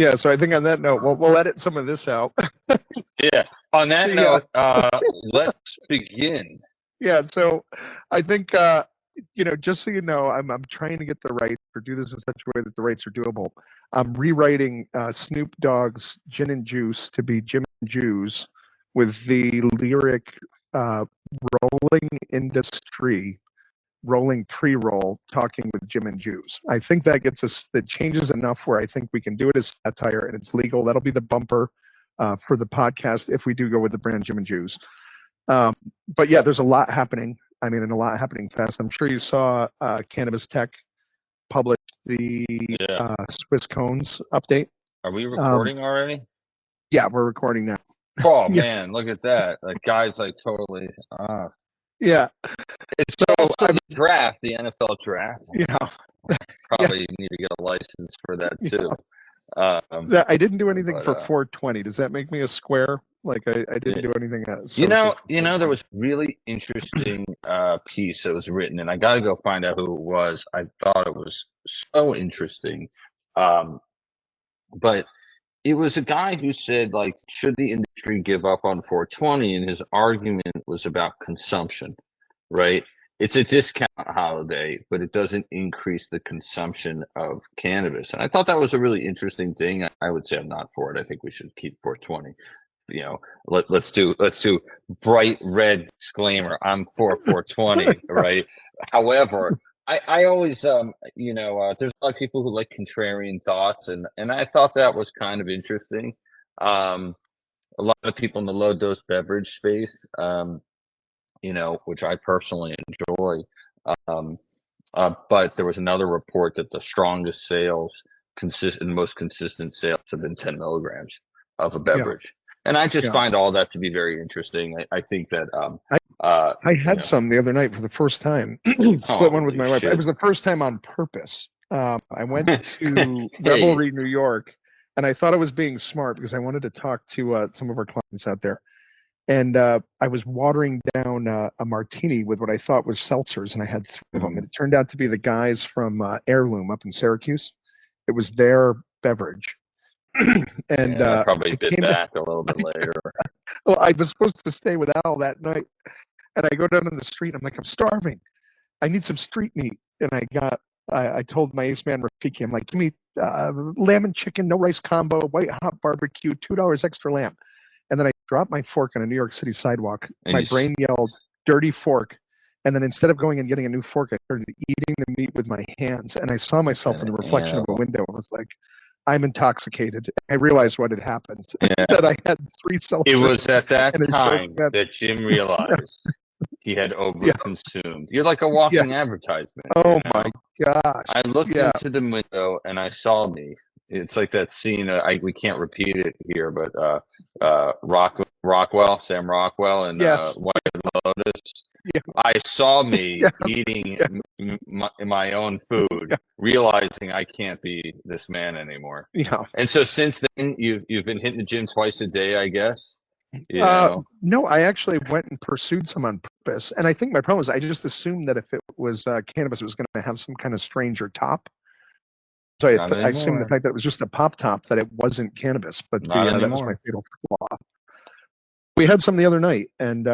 Yeah. So I think on that note, we'll edit some of this out. Yeah. On that Yeah. note, let's begin. Yeah. So I think just so you know, I'm trying to get the rights or do this in such a way that the rights are doable. I'm rewriting Snoop Dogg's Gin and Juice to be Jim and Juice with the lyric rolling industry, rolling pre-roll, talking with Jim and Juice. I think that gets us, that changes enough where I think we can do it as satire and it's legal. That'll be the bumper for the podcast if we do go with the brand Jim and Juice. But yeah, there's a lot happening. I mean, and a lot happening fast. I'm sure you saw Cannabis Tech published the Swiss cones update. Are we recording already? Yeah, we're recording now. Oh man, look at that! That guy's like totally. Yeah. It's also the draft, the NFL draft. Yeah. Probably need to get a license for that too. I didn't do anything for 420. Does that make me a square? Like I didn't do anything else. You know, there was really interesting piece that was written, and I got to go find out who it was. I thought it was so interesting, but it was a guy who said, like, should the industry give up on 420? And his argument was about consumption, right? It's a discount holiday, but it doesn't increase the consumption of cannabis. And I thought that was a really interesting thing. I would say I'm not for it. I think we should keep 420. You know, let's do bright red disclaimer. I'm for 420, right? However, I always there's a lot of people who like contrarian thoughts, and I thought that was kind of interesting. A lot of people in the low dose beverage space, which I personally enjoy. But there was another report that the strongest sales, most consistent sales have been 10 milligrams of a beverage. Yeah. And I just find all that to be very interesting. I think that I had some the other night for the first time. Split one with my wife. It was the first time on purpose. I went to Revelry, New York, and I thought I was being smart because I wanted to talk to some of our clients out there. And I was watering down a martini with what I thought was seltzers, and I had 3 of them. And it turned out to be the guys from Heirloom up in Syracuse. It was their beverage. And I probably did back a little bit later. Well, I was supposed to stay with Al that night, and I go down on the street. I'm like, I'm starving. I need some street meat. And I told my ace man Rafiki, I'm like, give me lamb and chicken, no rice combo, white hot barbecue, $2 extra lamb. And then I dropped my fork on a New York City sidewalk. And my brain yelled, dirty fork. And then instead of going and getting a new fork, I started eating the meat with my hands. And I saw myself in the reflection of a window and was like, I'm intoxicated. I realized what had happened. That I had 3 seltzers. It was at that time that Jim realized he had overconsumed. You're like a walking advertisement. Oh my gosh! I looked into the window and I saw me. It's like that scene. We can't repeat it here, but Sam Rockwell, and White Lotus. Yeah. I saw me eating my own food, realizing I can't be this man anymore. Yeah. And so since then, you've been hitting the gym twice a day, I guess. No, I actually went and pursued some on purpose. And I think my problem was I just assumed that if it was cannabis, it was going to have some kind of stranger top. So I assumed the fact that it was just a pop top, that it wasn't cannabis. But that was my fatal flaw. We had some the other night, and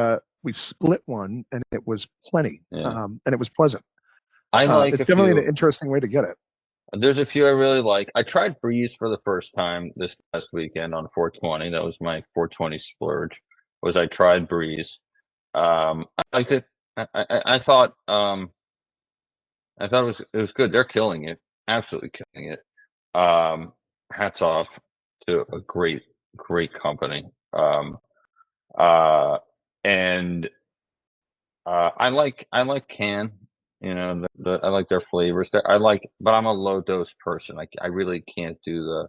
we split one, and it was plenty, and it was pleasant. It's definitely an interesting way to get it. There's a few I really like. I tried Breeze for the first time this past weekend on 420. That was my 420 splurge. I tried Breeze. I liked it. I thought it was good. They're killing it, absolutely killing it. Hats off to a great company. And I like Can. I like their flavors. But I'm a low dose person. I really can't do the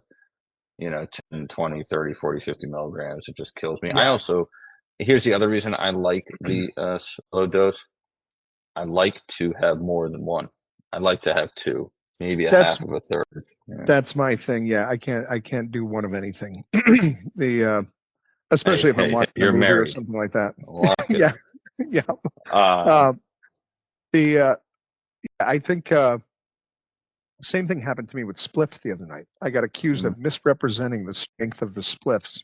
10, 20, 30, 40, 50 milligrams. It just kills me. I also, here's the other reason I like the low dose. I like to have more than one. I like to have 2, maybe half of a third. Yeah. That's my thing. Yeah, I can't do one of anything. Especially if I'm watching a movie or something like that. Yeah. I think Same thing happened to me with spliff the other night. I got accused of misrepresenting the strength of the spliffs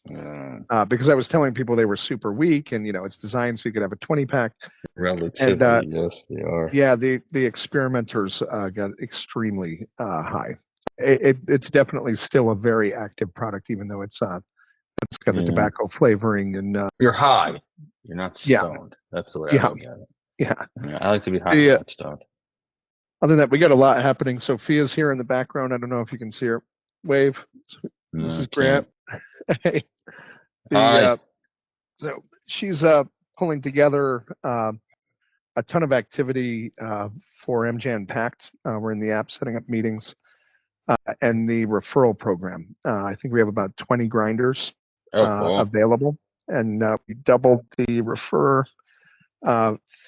because I was telling people they were super weak, and it's designed so you could have a 20-pack. Relatively, And yes, they are. yeah, the experimenters got extremely high. It's definitely still a very active product, even though it's got the tobacco flavoring and you're high. You're not yeah. stoned. That's the way I look at it. Yeah. I like to be high, not stoned. Other than that, we got a lot happening. Sophia's here in the background. I don't know if you can see her. Wave. This is Grant. Hi. So she's pulling together a ton of activity for MJUnpacked. We're in the app setting up meetings and the referral program. I think we have about 20 grinders cool. available, and we doubled the refer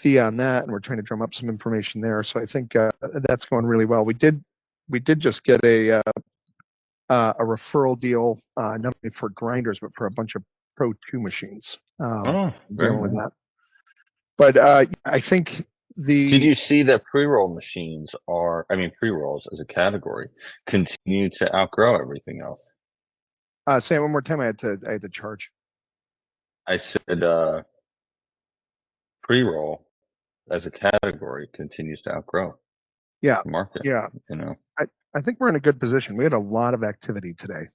fee on that, and we're trying to drum up some information there. So I think that's going really well. We did just get a referral deal, not only for grinders but for a bunch of Pro 2 machines. Dealing with that. But I think Did you see that pre-roll machines pre-rolls as a category continue to outgrow everything else? Say it one more time. I had to charge. I said pre-roll as a category continues to outgrow. Yeah. The market. Yeah. I think we're in a good position. We had a lot of activity today.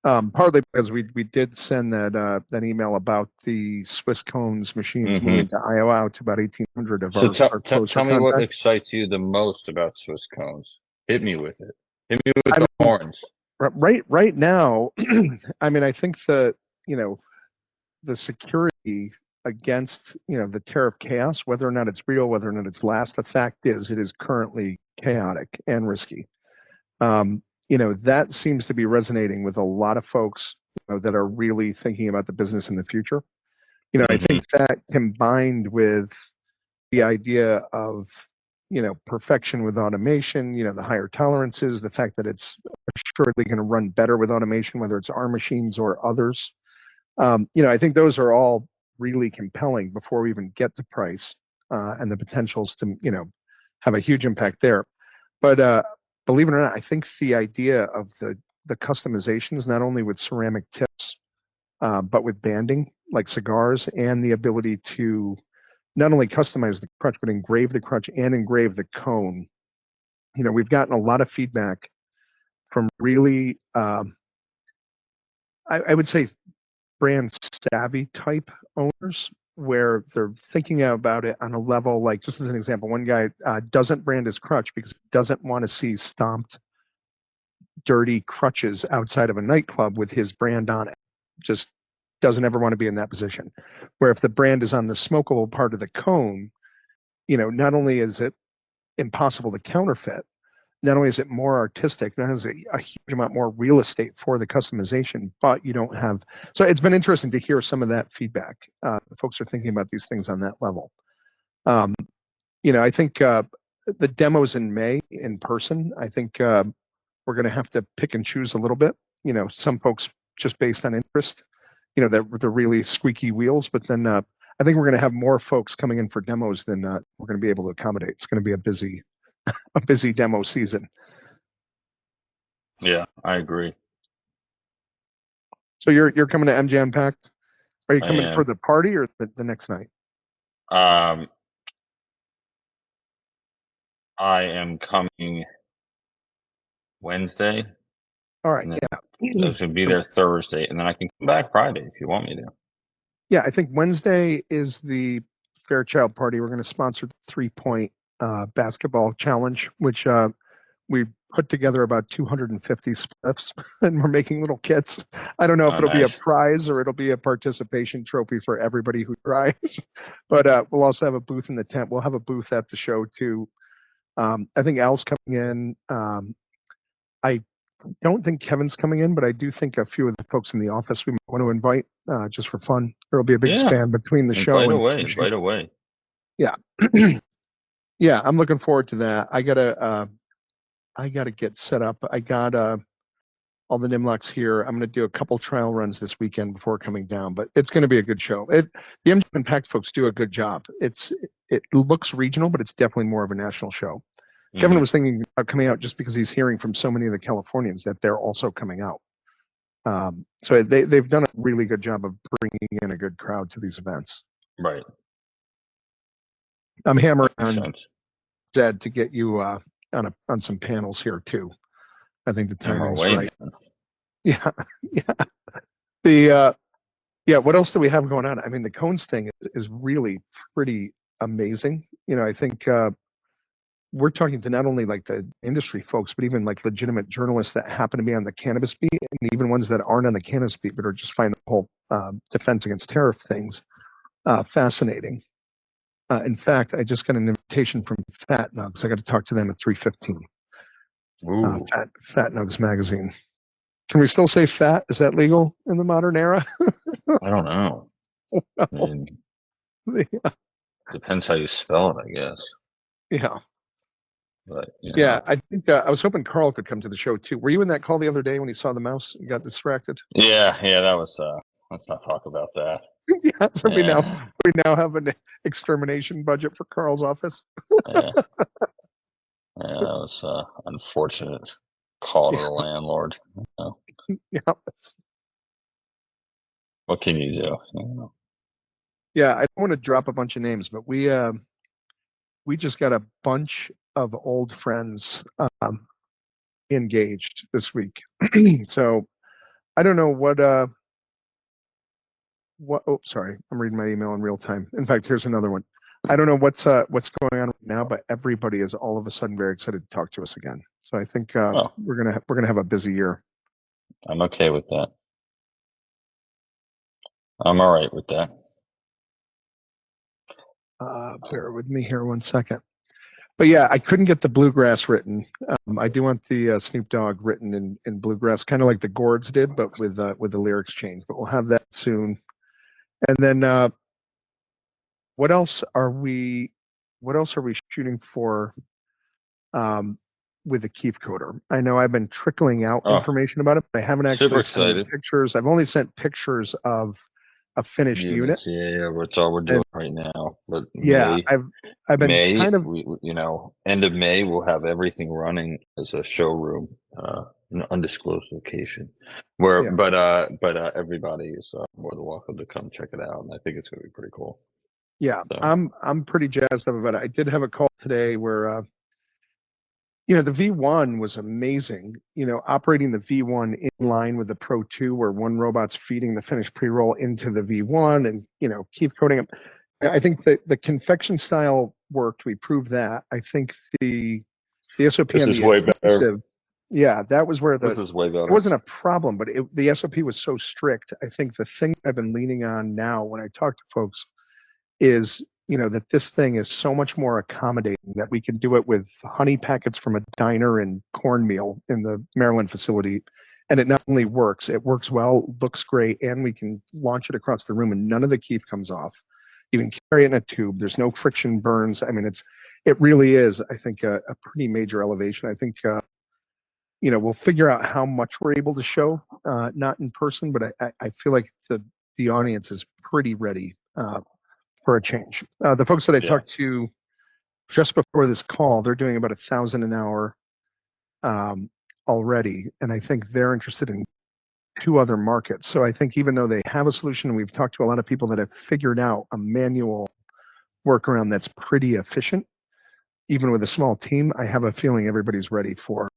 Partly because we did send that email about the Swiss cones machines moving to Iowa out to about 1,800 of our closer tell me contact. what excites you the most about Swiss cones. Hit me with it. Hit me with the horns. Right now, I think the security against the tariff chaos, whether or not it's real, whether or not it's last, the fact is it is currently chaotic and risky. That seems to be resonating with a lot of folks that are really thinking about the business in the future. I think that combined with the idea of perfection with automation, the higher tolerances, the fact that it's assuredly going to run better with automation, whether it's our machines or others. I think those are all really compelling before we even get to price and the potentials to have a huge impact there. But believe it or not, I think the idea of the customizations, not only with ceramic tips, but with banding like cigars, and the ability to not only customize the crutch, but engrave the crutch and engrave the cone. We've gotten a lot of feedback from really, I would say, brand savvy type owners, where they're thinking about it on a level, like, just as an example, one guy doesn't brand his crutch because he doesn't want to see stomped, dirty crutches outside of a nightclub with his brand on it. Just doesn't ever want to be in that position. Where if the brand is on the smokable part of the cone, not only is it impossible to counterfeit, not only is it more artistic, not only is it a huge amount more real estate for the customization, but you don't have. So it's been interesting to hear some of that feedback. Folks are thinking about these things on that level. I think the demos in May in person, I think we're going to have to pick and choose a little bit. Some folks just based on interest, the really squeaky wheels, but then I think we're going to have more folks coming in for demos than we're going to be able to accommodate. It's going to be a busy demo season. Yeah, I agree. So you're coming to MJUnpacked? Are you coming for the party or the next night? I am coming Wednesday. All right. Yeah. I should be there Thursday, and then I can come back Friday if you want me to. Yeah, I think Wednesday is the Fairchild party. We're going to sponsor the 3-point basketball challenge, which we put together about 250 spliffs, and we're making little kits. I don't know if it'll be a prize or it'll be a participation trophy for everybody who tries. But we'll also have a booth in the tent. We'll have a booth at the show too. I think Al's coming in. I don't think Kevin's coming in, but I do think a few of the folks in the office we might want to invite just for fun. There'll be a big span between the show and right away. Yeah. Yeah, I'm looking forward to that. I gotta get set up. I got all the Nimlocks here. I'm gonna do a couple trial runs this weekend before coming down, but it's gonna be a good show. The MJUnpacked folks do a good job. It looks regional, but it's definitely more of a national show. Kevin Mhm. was thinking about coming out just because he's hearing from so many of the Californians that they're also coming out. So they've done a really good job of bringing in a good crowd to these events. Right. I'm hammering Makes on sense. Zed to get you on some panels here too. I think the Hammer timing's away, right. man. Yeah, yeah. The yeah. What else do we have going on? I mean, the cones thing is really pretty amazing. I think we're talking to not only like the industry folks, but even like legitimate journalists that happen to be on the cannabis beat, and even ones that aren't on the cannabis beat, but are just find the whole defense against tariff things fascinating. In fact, I just got an invitation from Fat Nugs. I got to talk to them at 3:15. Ooh, Fat Nugs magazine. Can we still say fat? Is that legal in the modern era? I don't know. I mean, depends how you spell it, I guess. Yeah. But Yeah, I think I was hoping Carl could come to the show too. Were you in that call the other day when he saw the mouse and got distracted? yeah, that was. Let's not talk about that. Yeah, so Yeah, we now have an extermination budget for Carl's office. yeah, that was unfortunate call to Yeah, the landlord. know, yeah, what can you do? yeah. I don't want to drop a bunch of names, but we just got a bunch of old friends engaged this week. So I don't know what. Oh, sorry, I'm reading my email in real time. In fact, here's another one. I don't know what's going on right now, but everybody is all of a sudden very excited to talk to us again. So I think Oh, we're gonna have a busy year. I'm okay with that. I'm all right with that. Bear with me here 1 second. But yeah, I couldn't get the bluegrass written. I do want the Snoop Dogg written in bluegrass, kind of like the Gourds did, but with the lyrics changed. But we'll have that soon. And then what else are we? What else are we shooting for um, with the Keef coder? I know I've been trickling out Oh, information about it, but I haven't super actually sent any excited. pictures. I've only sent pictures of a finished unit. Units, yeah, that's all we're doing And right now. But yeah, I've been May, kind of end of May, we'll have everything running as a showroom, an undisclosed location. Where, yeah. but everybody is more than welcome to come check it out, and I think it's going to be pretty cool. Yeah, So, I'm pretty jazzed up about it. I did have a call today where the V1 was amazing. Operating the V1 in line with the Pro 2, where one robot's feeding the finished pre-roll into the V1 and keep coding them. I think that the confection style worked. We proved that. I think the SOP this on is the way better. adhesive, yeah, that was where This is way it better. wasn't a problem, but the SOP was so strict. I think the thing I've been leaning on now when I talk to folks is that this thing is so much more accommodating that we can do it with honey packets from a diner and cornmeal in the Maryland facility, and it not only works, it works well, looks great, and we can launch it across the room and none of the keef comes off. You can carry it in a tube, there's no friction burns. I mean, it really is, I think, a pretty major elevation. I think we'll figure out how much we're able to show, not in person, but I feel like the audience is pretty ready for a change. The folks that I Yeah, talked to just before this call, they're doing about 1,000 an hour already, and I think they're interested in 2 other markets. So I think even though they have a solution, and we've talked to a lot of people that have figured out a manual workaround that's pretty efficient, even with a small team, I have a feeling everybody's ready for